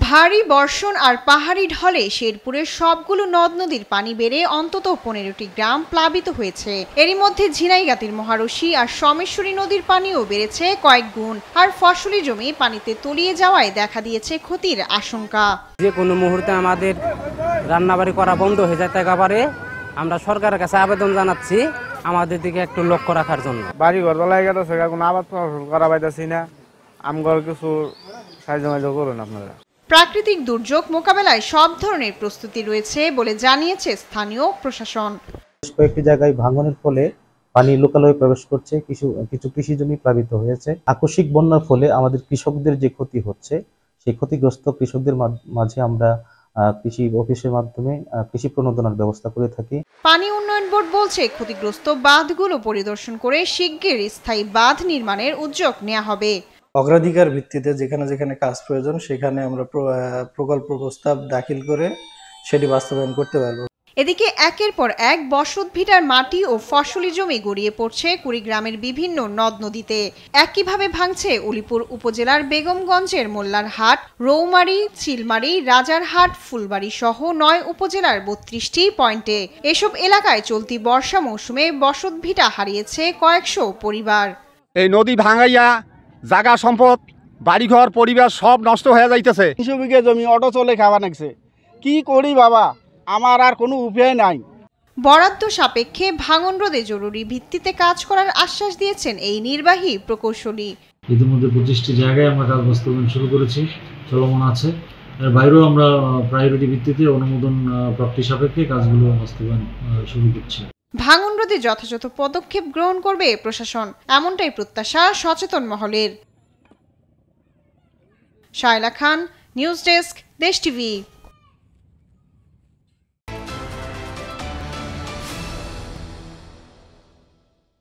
ভারী বর্ষণ আর পাহাড়ি ঢলে শেরপুরের সবগুলো নদ নদীর পানি বেড়ে অন্তত 15টি গ্রাম প্লাবিত হয়েছে। এরই মধ্যে ঝিনাইগাতীর মহারশী আর সোমেশ্বরী নদীর পানিও বেড়েছে কয়েক গুণ, আর ফসলি জমি পানিতে তলিয়ে যাওয়ায় দেখা দিয়েছে ক্ষতির আশঙ্কা। যে কোনো মুহূর্তে আমাদের রান্নাবাড়ি করা বন্ধ হয়ে যেতে পারে। আমরা সরকারের কাছে আবেদন জানাচ্ছি আমাদের দিকে একটু লক্ষ্য রাখার জন্য। বাড়ি ঘর বেলায় গেছে, কোনো আবাদ করা পাইতেছি না, আমগর কিছু সাহায্য করুন আপনারা। প্রাকৃতিক দুর্যোগ মোকাবেলায় সব ধরনের প্রস্তুতি রয়েছে বলে জানিয়েছে স্থানীয় প্রশাসন। কয়েকটি জায়গায় ভাঙনের ফলে পানি লোকালয়ে প্রবেশ করছে, কিছু কৃষি জমি প্লাবিত হয়েছে। আকস্মিক বন্যার ফলে আমাদের কৃষকদের যে ক্ষতি হচ্ছে, সেই ক্ষতিগ্রস্ত কৃষকদের মাঝে আমরা কৃষি অফিসের মাধ্যমে কৃষি প্রণোদনার ব্যবস্থা করে থাকি। পানি উন্নয়ন বোর্ড বলছে ক্ষতিগ্রস্ত বাঁধগুলো পরিদর্শন করে শিগগিরই স্থায়ী বাঁধ নির্মাণের উদ্যোগ নেওয়া হবে। অগ্রাধিকার ভিত্তিতে যেখানে যেখানে কাজ প্রয়োজন সেখানে আমরা প্রকল্প প্রস্তাব দাখিল করে সেটি বাস্তবায়ন করতে পারব। এদিকে একের পর এক বসতভিটার মাটি ও ফসলি জমি গড়িয়ে পড়ছে কুড়িগ্রামের বিভিন্ন নদ নদীতে। একইভাবে ভাঙছে উলিপুর উপজেলার বেগমগঞ্জের মোল্লারহাট, রৌমারী, চিলমারী, রাজারহাট, ফুলবাড়ী সহ 9 উপজেলার 32টি পয়েন্টে। এসব এলাকায় চলতি বর্ষা মৌসুমে বসতভিটা হারিয়েছে কয়েকশো পরিবার। এই নদী ভাঙাইয়া জায়গা সম্পদ বাড়িঘর পরিবার সব নষ্ট হয়ে যাইতেছে। 200 বিঘা জমি অটো চলে খাওয়া নাকছে, কি করি বাবা, আমার আর কোনো উপায় নাই। বরাদ্দ সাপেক্ষে ভাঙন রোধে জরুরি ভিত্তিতে কাজ করার আশ্বাস দিয়েছেন এই নির্বাহী প্রকৌশলী। ইতিমধ্যে 25টি জায়গায় আমরা কাজ বাস্তবায়ন শুরু করেছি, চলমান আছে। এর বাইরেও আমরা প্রায়োরিটি ভিত্তিতে অনুমোদন প্রাপ্তি সাপেক্ষে কাজগুলো বাস্তবায়ন শুরু করছি। ভাঙন রোধে যথাযথ পদক্ষেপ গ্রহণ করবে প্রশাসন, এমনটাই প্রত্যাশা সচেতন মহলের। শায়লা খান, নিউজ ডেস্ক, দেশ টিভি।